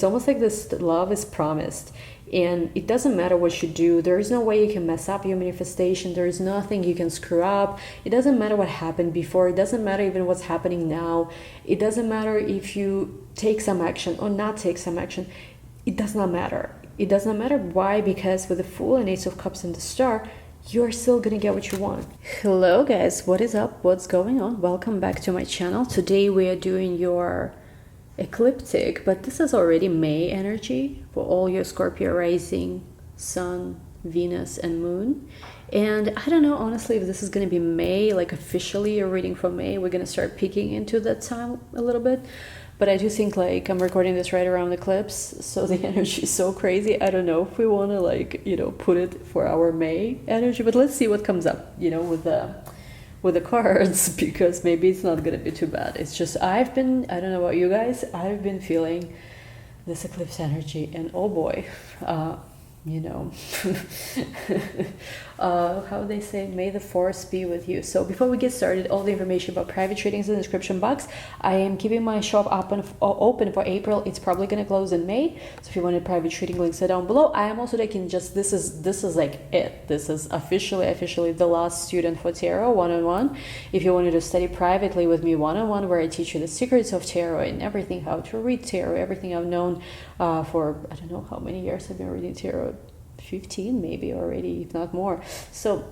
It's almost like this love is promised, and it doesn't matter what you do. There is no way you can mess up your manifestation. There is nothing you can screw up. It doesn't matter what happened before. It doesn't matter even what's happening now. It doesn't matter if you take some action or not take some action. It does not matter. It does not matter. Why? Because with the Fool and Ace of Cups and the Star, you're still gonna get what you want. Hello guys, what is up? What's going on? Welcome back to my channel. Today we are doing your ecliptic, but this is already May energy for all your Scorpio rising, Sun, Venus, and Moon. And I don't know honestly if this is going to be May, like officially a reading for May. We're going to start peeking into that time a little bit, but I do think like I'm recording this right around eclipse, so the energy is so crazy. I don't know if we want to like, you know, put it for our May energy, but let's see what comes up, you know, with the cards, because maybe it's not gonna be too bad. It's just I don't know about you guys, I've been feeling this eclipse energy, and oh boy, you know, how they say, may the force be with you. So before we get started, all the information about private readings in the description box. I am keeping my shop open for April. It's probably going to close in May, so if you want a private reading, links are down below. I am also taking just this is like it. This is officially the last student for tarot one-on-one. If you wanted to study privately with me one-on-one, where I teach you the secrets of tarot and everything, how to read tarot, everything I've known for I don't know how many years I've been reading tarot, 15 maybe already, if not more. So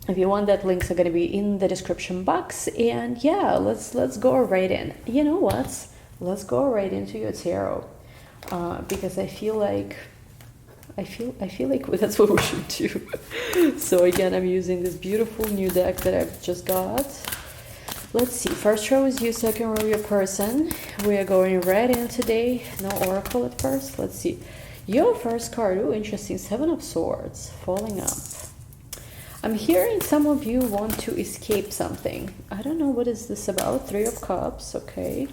if you want that, links are going to be in the description box. And yeah, let's go right in. You know what, let's go right into your tarot, because I feel like that's what we should do. So again, I'm using this beautiful new deck that I've just got. Let's see, first row is you, second row your person. We are going right in today. No oracle at first. Let's see. Your first card, oh interesting, Seven of Swords, falling up. I'm hearing some of you want to escape something. I don't know what is this about. Three of Cups, okay.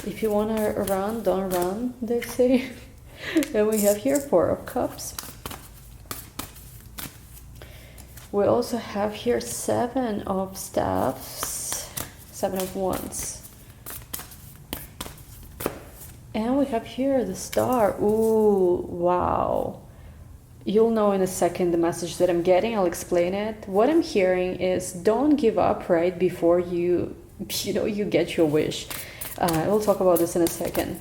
If you want to run, don't run, they say. And we have here Four of Cups. We also have here Seven of Staffs, Seven of Wands. And we have here the Star. Ooh, wow. You'll know in a second the message that I'm getting. I'll explain it. What I'm hearing is don't give up right before you get your wish. We'll talk about this in a second,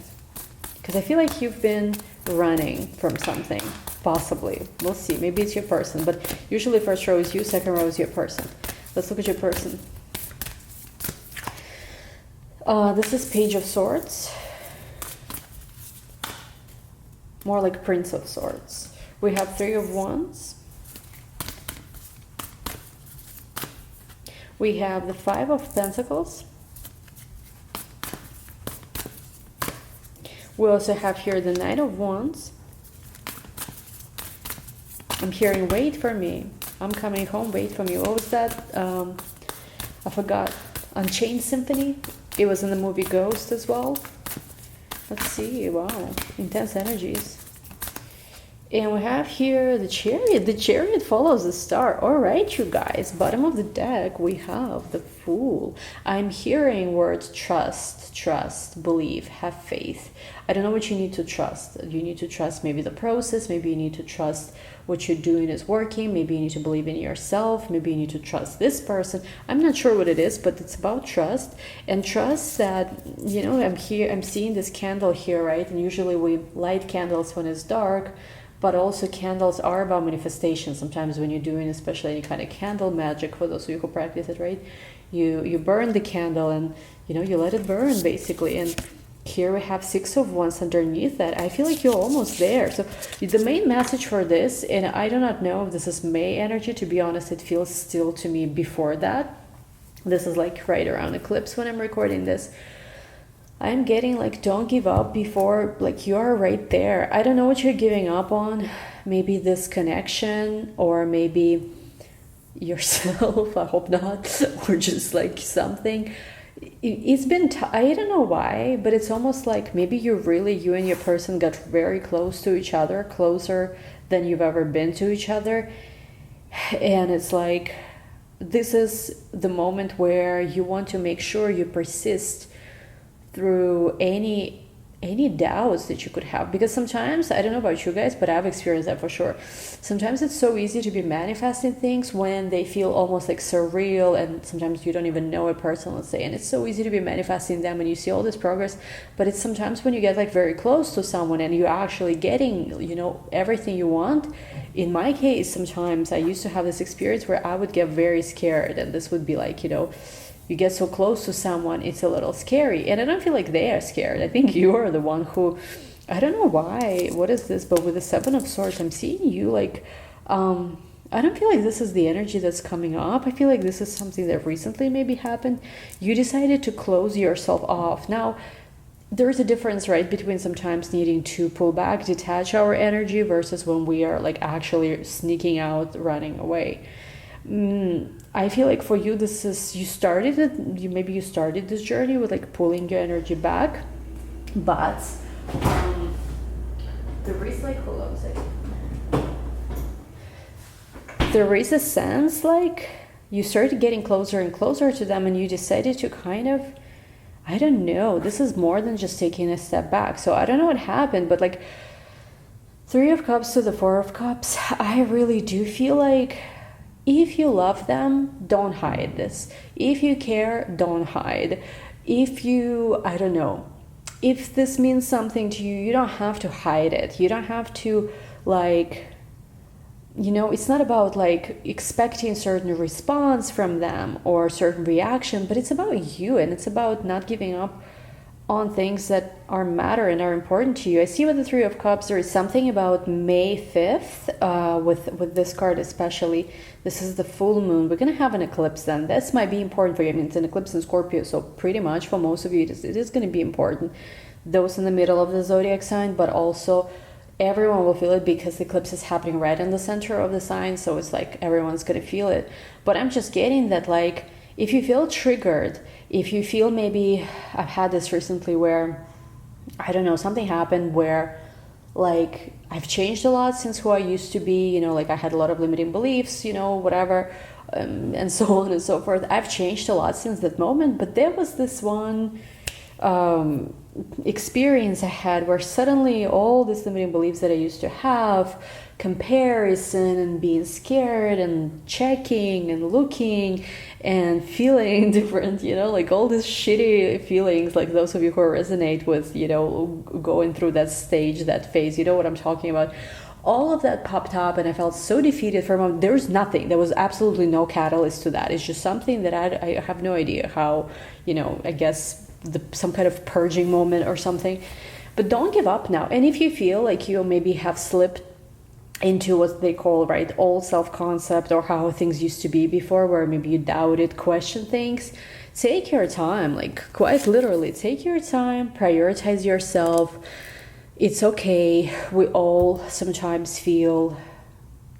because I feel like you've been running from something, possibly. We'll see. Maybe it's your person, but usually first row is you, second row is your person. Let's look at your person. This is Page of Swords. More like Prince of Swords. We have Three of Wands. We have the Five of Pentacles. We also have here the Knight of Wands. I'm hearing wait for me. I'm coming home, wait for me. What was that? I forgot. Unchained Symphony. It was in the movie Ghost as well. Let's see, wow, intense energies. And we have here the Chariot. The Chariot follows the Star. All right, you guys, bottom of the deck, we have the Fool. I'm hearing words trust, believe, have faith. I don't know what you need to trust. You need to trust maybe the process. Maybe you need to trust what you're doing is working. Maybe you need to believe in yourself. Maybe you need to trust this person. I'm not sure what it is, but it's about trust. And trust that, you know, I'm seeing this candle here, right? And usually we light candles when it's dark, but also candles are about manifestation. Sometimes when you're doing especially any kind of candle magic, for those of you who practice it, right, you burn the candle and, you know, you let it burn basically. And here we have Six of Wands underneath that. I feel like you're almost there. So the main message for this, and I do not know if this is May energy, to be honest, it feels still to me before that. This is like right around eclipse when I'm recording this. I'm getting like, don't give up before, like, you're right there. I don't know what you're giving up on. Maybe this connection, or maybe yourself. I hope not. Or just like something. It's been, I don't know why, but it's almost like maybe you and your person got very close to each other, closer than you've ever been to each other. And it's like, this is the moment where you want to make sure you persist through any any doubts that you could have. Because sometimes, I don't know about you guys, but I've experienced that for sure. Sometimes it's so easy to be manifesting things when they feel almost like surreal, and sometimes you don't even know a person, let's say, and it's so easy to be manifesting them and you see all this progress. But it's sometimes when you get like very close to someone and you're actually getting, you know, everything you want. In my case, sometimes I used to have this experience where I would get very scared, and this would be like, you know, you get so close to someone, it's a little scary. And I don't feel like they are scared. I think you are the one who, I don't know why, what is this? But with the Seven of Swords, I'm seeing you like, I don't feel like this is the energy that's coming up. I feel like this is something that recently maybe happened. You decided to close yourself off. Now, there's a difference, right, between sometimes needing to pull back, detach our energy versus when we are like actually sneaking out, running away. I feel like for you, this is, you started it, maybe you started this journey with like pulling your energy back, but there is like, hold on a second. There is a sense like you started getting closer and closer to them, and you decided to kind of, I don't know, this is more than just taking a step back. So I don't know what happened, but like Three of Cups to the Four of Cups, I really do feel like if you love them, don't hide this. If you care, don't hide. If you, I don't know, if this means something to you, you don't have to hide it. You don't have to like, you know, it's not about like expecting certain response from them or certain reaction, but it's about you, and it's about not giving up on things that are matter and are important to you. I see with the Three of Cups, there is something about May 5th, with this card especially. This is the full moon. We're going to have an eclipse then. This might be important for you. I mean, it's an eclipse in Scorpio, so pretty much for most of you, it is going to be important. Those in the middle of the zodiac sign, but also everyone will feel it because the eclipse is happening right in the center of the sign, so it's like everyone's going to feel it. But I'm just getting that, like, if you feel triggered, if you feel, maybe I've had this recently where, I don't know, something happened where like I've changed a lot since who I used to be, you know, like I had a lot of limiting beliefs, you know, whatever, and so on and so forth. I've changed a lot since that moment, but there was this one experience I had where suddenly all these limiting beliefs that I used to have, comparison and being scared and checking and looking and feeling different, you know, like all these shitty feelings, like those of you who resonate with, you know, going through that stage, that phase, you know what I'm talking about. All of that popped up and I felt so defeated for a moment. There was nothing, there was absolutely no catalyst to that. It's just something that I have no idea how, you know, I guess some kind of purging moment or something. But don't give up now. And if you feel like you maybe have slipped into what they call, right, old self-concept, or how things used to be before, where maybe you doubted, question things, take your time, like quite literally take your time, prioritize yourself. It's okay. We all sometimes feel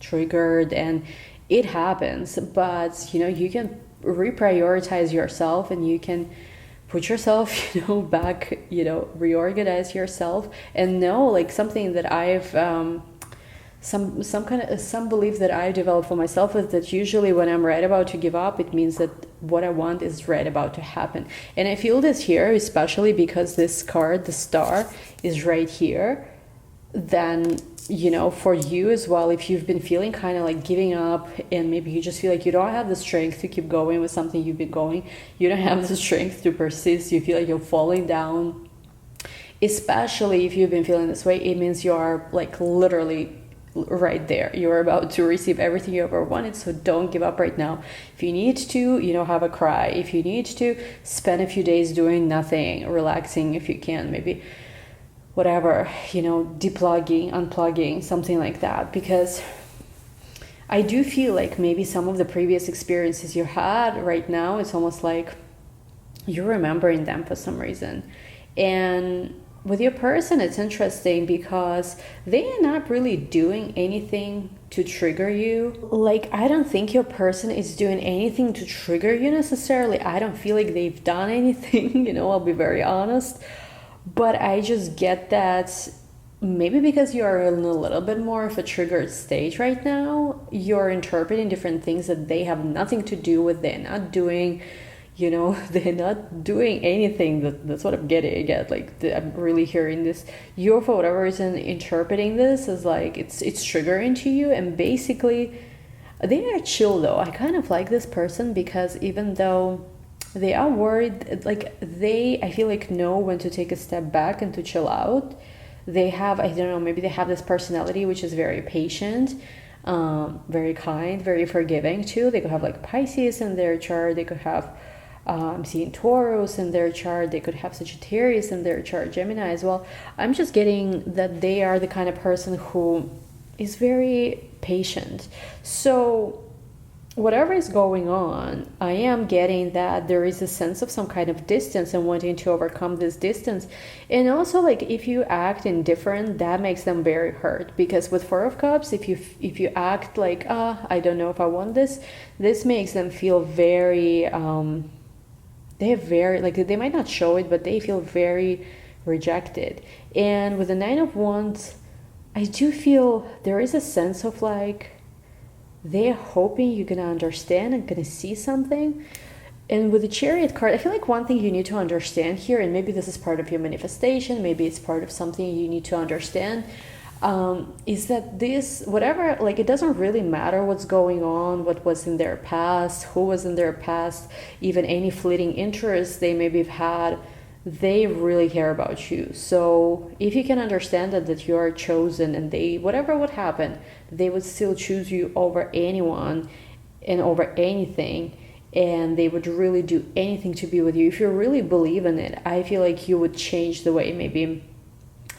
triggered and it happens, but you know, you can reprioritize yourself and you can put yourself, you know, back, you know, reorganize yourself. And know, like, something that I've some belief that I developed for myself is that usually when I'm right about to give up, it means that what I want is right about to happen. And I feel this here, especially because this card, the star, is right here. Then, you know, for you as well, if you've been feeling kind of like giving up, and maybe you just feel like you don't have the strength to keep going with something you've been going, you don't have the strength to persist, you feel like you're falling down, especially if you've been feeling this way, it means you are like literally right there. You're about to receive everything you ever wanted, so don't give up right now. If you need to, you know, have a cry. If you need to, spend a few days doing nothing, relaxing if you can, maybe whatever, you know, deplugging, unplugging, something like that. Because I do feel like maybe some of the previous experiences you had right now, it's almost like you're remembering them for some reason. And with your person, it's interesting because they are not really doing anything to trigger you. Like, I don't think your person is doing anything to trigger you necessarily. I don't feel like they've done anything, you know, I'll be very honest. But I just get that maybe because you're in a little bit more of a triggered stage right now, you're interpreting different things that they have nothing to do with, they're not doing. you know, they're not doing anything. That's what I'm getting again. Like I'm really hearing this. You're for whatever reason interpreting this as like it's triggering to you, and basically they are chill though. I kind of like this person because even though they are worried, like they, I feel like, know when to take a step back and to chill out. They have, I don't know, maybe they have this personality which is very patient, very kind, very forgiving too. They could have like Pisces in their chart. They could have, I'm seeing Taurus in their chart. They could have Sagittarius in their chart, Gemini as well. I'm just getting that they are the kind of person who is very patient. So whatever is going on, I am getting that there is a sense of some kind of distance and wanting to overcome this distance. And also, like, if you act indifferent, that makes them very hurt, because with Four of Cups, if you act like, I don't know if I want this makes them feel very they're very, like, they might not show it, but they feel very rejected. And with the Nine of Wands, I do feel there is a sense of like they're hoping you're gonna understand and gonna see something. And with the Chariot card, I feel like one thing you need to understand here, and maybe this is part of your manifestation, maybe it's part of something you need to understand, is that this, whatever, like, it doesn't really matter what's going on, what was in their past, who was in their past, even any fleeting interests they maybe have had, they really care about you. So if you can understand that you are chosen, and they, whatever would happen, they would still choose you over anyone and over anything, and they would really do anything to be with you. If you really believe in it, I feel like you would change the way maybe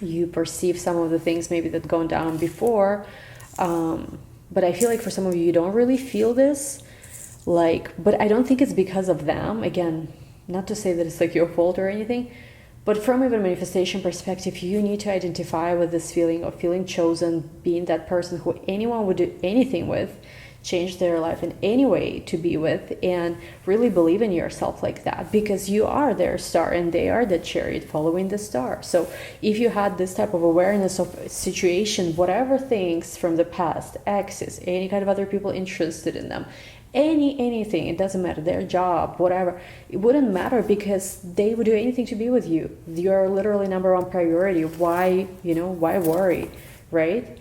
you perceive some of the things maybe that gone down before. But I feel like for some of you don't really feel this, like, but I don't think it's because of them. Again, not to say that it's like your fault or anything, but from even manifestation perspective, you need to identify with this feeling of feeling chosen, being that person who anyone would do anything with, change their life in any way to be with, and really believe in yourself like that, because you are their star and they are the chariot following the star. So if you had this type of awareness of a situation, whatever things from the past, exes, any kind of other people interested in them, anything, it doesn't matter, their job, whatever, it wouldn't matter, because they would do anything to be with you. You're literally number one priority. Why, why worry, right?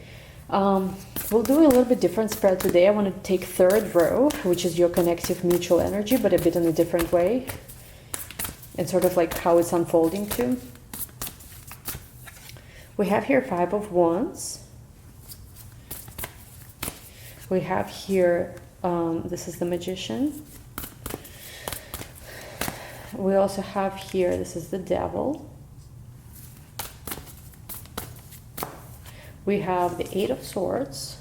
We'll do a little bit different spread today. I want to take third row, which is your connective mutual energy, but a bit in a different way, and sort of like how it's unfolding too. We have here Five of Wands. We have here this is the Magician. We also have here, this is the Devil. We have the Eight of Swords.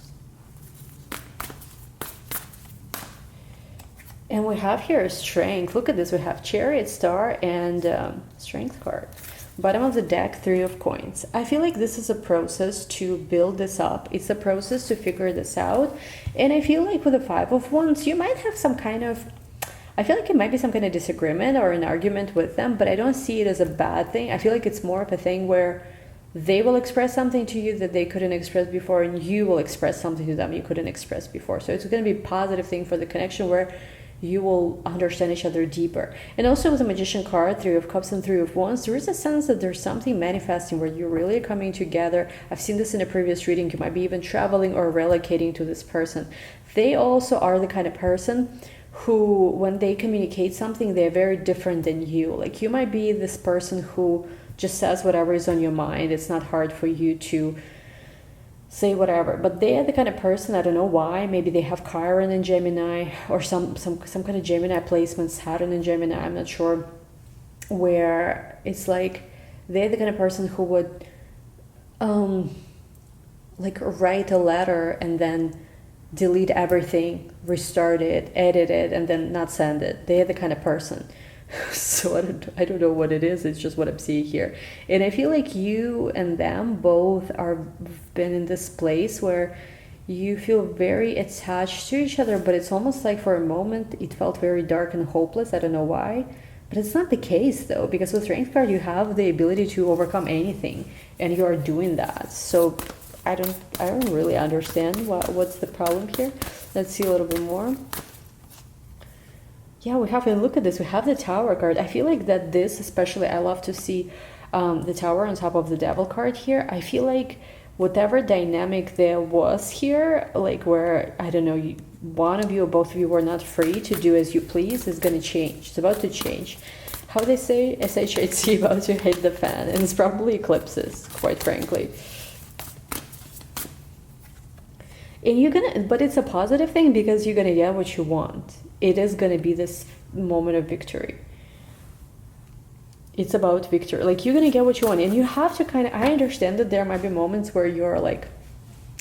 And we have here Strength. Look at this. We have Chariot, Star, and Strength card. Bottom of the deck, Three of Coins. I feel like this is a process to build this up. It's a process to figure this out. And I feel like with the Five of Wands, you might have some kind of, I feel like it might be some kind of disagreement or an argument with them, but I don't see it as a bad thing. I feel like it's more of a thing where they will express something to you that they couldn't express before, and you will express something to them you couldn't express before. So it's going to be a positive thing for the connection, where you will understand each other deeper. And also with the Magician card, Three of Cups and Three of Wands, there is a sense that there's something manifesting where you're really coming together. I've seen this in a previous reading. You might be even traveling or relocating to this person. They also are the kind of person who, when they communicate something, they're very different than you. Like, you might be this person who just says whatever is on your mind. It's not hard for you to say whatever, but they are the kind of person, I don't know why, maybe they have Chiron in Gemini, or some kind of Gemini placement, Saturn in Gemini, I'm not sure, where it's like they're the kind of person who would like write a letter and then delete everything, restart it, edit it, and then not send it. They're the kind of person. So I don't know what it is. It's just what I'm seeing here. And I feel like you and them both are been in this place where you feel very attached to each other, but it's almost like for a moment it felt very dark and hopeless. I don't know why, but it's not the case though, because with Strength card you have the ability to overcome anything, and you are doing that. So I don't really understand what's the problem here. Let's see a little bit more. Yeah, we have, and look at this, we have the Tower card. I feel like that this, especially, I love to see the Tower on top of the Devil card here. I feel like whatever dynamic there was here, like where, I don't know, one of you or both of you were not free to do as you please, is going to change. It's about to change. How they say, SHIT, about to hit the fan, and it's probably eclipses, quite frankly. And you're gonna, but it's a positive thing because you're gonna get what you want. It is gonna be this moment of victory. It's about victory. Like, you're gonna get what you want, and you have to kind of, I understand that there might be moments where you're like,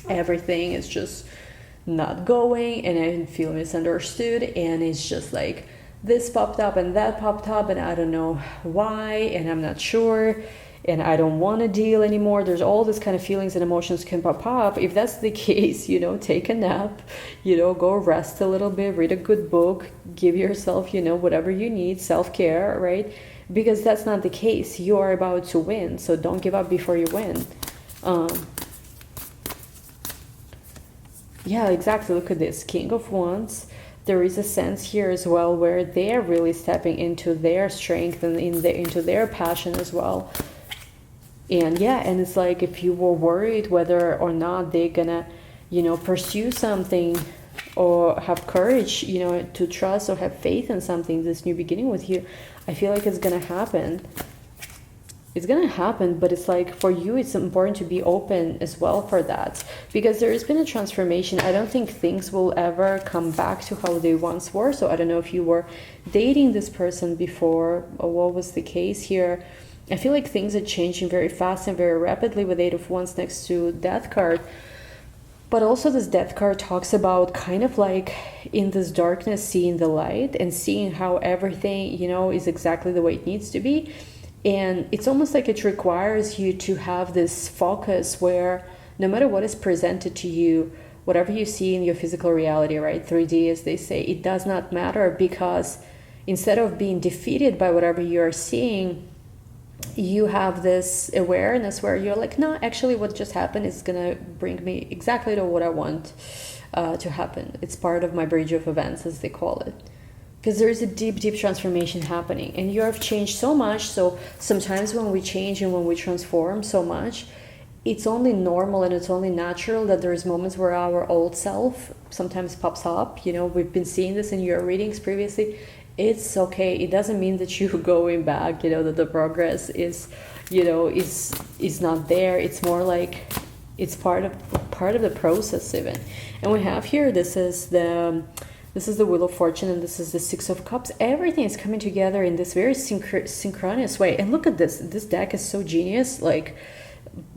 everything is just not going, and I feel misunderstood, and it's just like, this popped up and that popped up, and I don't know why, and I'm not sure, and I don't want to deal anymore. There's all this kind of feelings and emotions can pop up. If that's the case, you know, take a nap, you know, go rest a little bit, read a good book, give yourself, you know, whatever you need, self-care, right? Because that's not the case. You are about to win, so don't give up before you win. Yeah, exactly. Look at this, King of Wands. There is a sense here as well where they're really stepping into their strength and into their passion as well. And yeah, and it's like, if you were worried whether or not they're gonna, you know, pursue something or have courage, you know, to trust or have faith in something, this new beginning with you, I feel like it's gonna happen. It's gonna happen, but it's like, for you, it's important to be open as well for that, because there has been a transformation. I don't think things will ever come back to how they once were. So I don't know if you were dating this person before or what was the case here. I feel like things are changing very fast and very rapidly with Eight of Wands next to Death card. But also this Death card talks about kind of like in this darkness, seeing the light and seeing how everything, you know, is exactly the way it needs to be. And it's almost like it requires you to have this focus where no matter what is presented to you, whatever you see in your physical reality, right, 3D as they say, it does not matter, because instead of being defeated by whatever you are seeing, you have this awareness where you're like, no, actually what just happened is gonna bring me exactly to what I want to happen. It's part of my bridge of events, as they call it. Because there is a deep, deep transformation happening, and you have changed so much. So sometimes when we change and when we transform so much, it's only normal and it's only natural that there's moments where our old self sometimes pops up. You know, we've been seeing this in your readings previously. It's okay. It doesn't mean that you're going back, you know, that the progress is, you know, is not there. It's more like it's part of the process even. And we have here, this is the Wheel of Fortune, and this is the Six of Cups. Everything is coming together in this very synchronous way. And look at this. This deck is so genius. Like,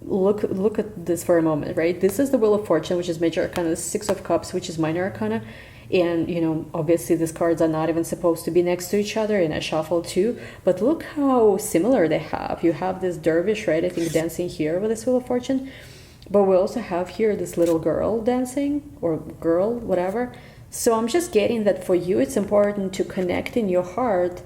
look at this for a moment, right? This is the Wheel of Fortune, which is Major Arcana, the Six of Cups, which is Minor Arcana. And, you know, obviously these cards are not even supposed to be next to each other in a shuffle too. But look how similar they have. You have this dervish, right, I think, dancing here with this Wheel of Fortune. But we also have here this little girl dancing, or girl, whatever. So I'm just getting that for you, it's important to connect in your heart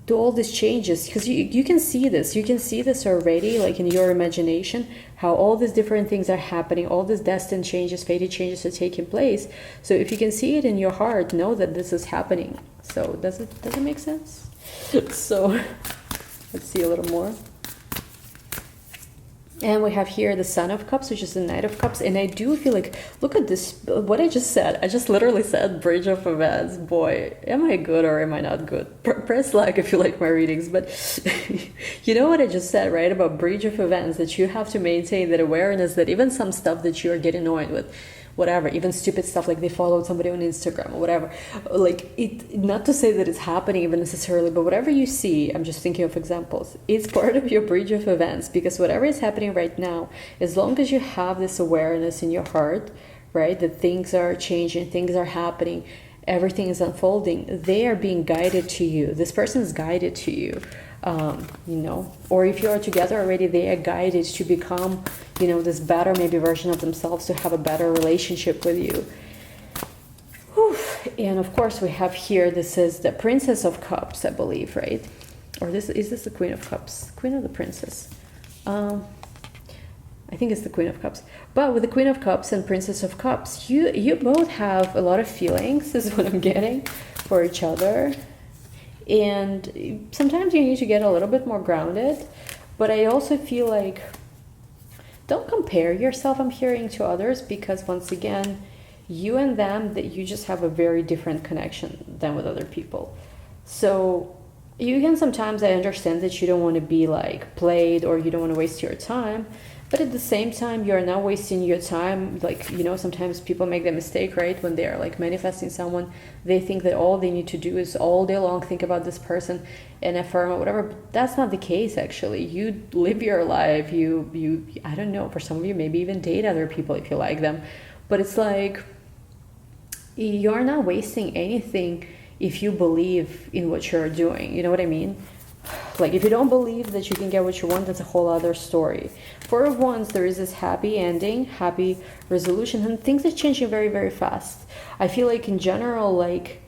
to all these changes, because you can see this. You can see this already, like in your imagination, how all these different things are happening, all these destined changes, fated changes are taking place. So if you can see it in your heart, know that this is happening. So does it make sense? So let's see a little more. And we have here the Sun of Cups, which is the Knight of Cups. And I do feel like, look at this, what I just said. I just literally said Bridge of Events. Boy, am I good or am I not good? Press like if you like my readings. But you know what I just said, right? About Bridge of Events, that you have to maintain that awareness that even some stuff that you are getting annoyed with, whatever, even stupid stuff like they followed somebody on Instagram or whatever, like, it, not to say that it's happening even necessarily, but whatever you see, I'm just thinking of examples, it's part of your bridge of events, because whatever is happening right now, as long as you have this awareness in your heart, right, that things are changing, things are happening, everything is unfolding, they are being guided to you. This person is guided to you, you know, or if you are together already, they are guided to become, you know, this better maybe version of themselves, to have a better relationship with you. Whew. And of course we have here, this is the Princess of Cups, I believe, right? Or this is the Queen of Cups, Queen of the Princess. I think it's the Queen of Cups. But with the Queen of Cups and Princess of Cups, you both have a lot of feelings, is what I'm getting, for each other. And sometimes you need to get a little bit more grounded. But I also feel like, don't compare yourself, I'm hearing, to others, because once again, you and them, that you just have a very different connection than with other people. So you can sometimes, I understand that you don't want to be like played, or you don't want to waste your time, but at the same time, you're not wasting your time. Like, you know, sometimes people make the mistake, right? When they're like manifesting someone, they think that all they need to do is all day long think about this person and affirm or whatever. But that's not the case, actually. You live your life. You I don't know, for some of you, maybe even date other people if you like them. But it's like, you're not wasting anything if you believe in what you're doing. You know what I mean? Like, if you don't believe that you can get what you want, that's a whole other story. For once, there is this happy ending, happy resolution, and things are changing very, very fast. I feel like in general, like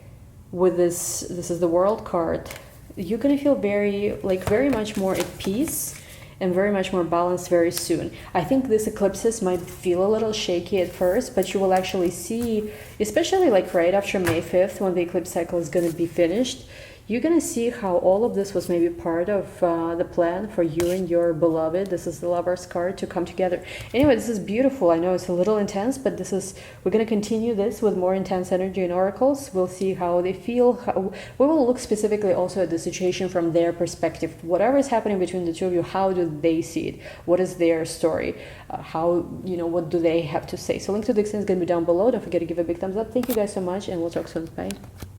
with this is the World card, you're gonna feel very much more at peace and very much more balanced very soon. I think these eclipses might feel a little shaky at first, but you will actually see, especially like right after May 5th, when the eclipse cycle is going to be finished, you're going to see how all of this was maybe part of the plan for you and your beloved. This is the Lover's card, to come together. Anyway, this is beautiful. I know it's a little intense, but we're going to continue this with more intense energy and oracles. We'll see how they feel. We will look specifically also at the situation from their perspective. Whatever is happening between the two of you, how do they see it? What is their story? What do they have to say? So link to the extent is going to be down below. Don't forget to give a big thumbs up. Thank you guys so much, and we'll talk soon. Bye.